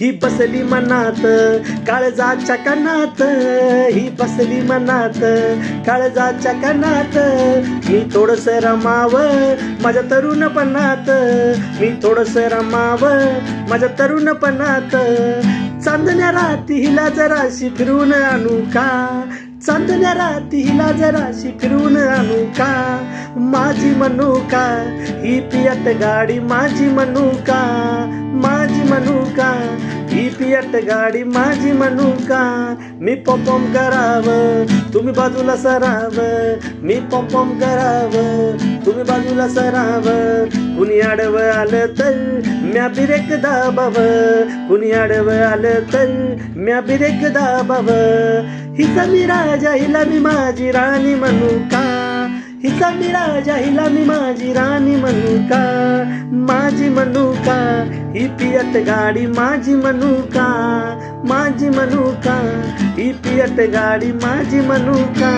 ही बसली मनात काळजाच्या कणात, ही बसली मनात काळजाच्या कणात. मी थोडस रमाव माझ्या तरुणपणात, मी थोडस रमाव माझ्या तरुणपणात. चांदण्या राती हिला जराशी फिरून आणू का, चांदण्या राती हिला जराशी फिरून आणू का. माझी मनुका ही पियट गाडी, माझी मनुका, माझी मनुका ही पियट गाडी, माझी मनुका. मी पॉम करावं तुम्ही बाजूला सरावं, मी पॉम करावं तुम्ही बाजूला सरावं. कुणी आडवं आलं तर म्या ब्रेक दाबावं, कुणी आडवं आलं तर म्या ब्रेक दाबावं. हिचा मी राजा हिला मी माझी राणी म्हणू का, हिचा मी राजा हिला मी माझी राणी म्हणू का. माझी मनुका ही पियट गाडी, माझी मनुका, माझी मनुका ही पियट गाडी, माझी मनुका.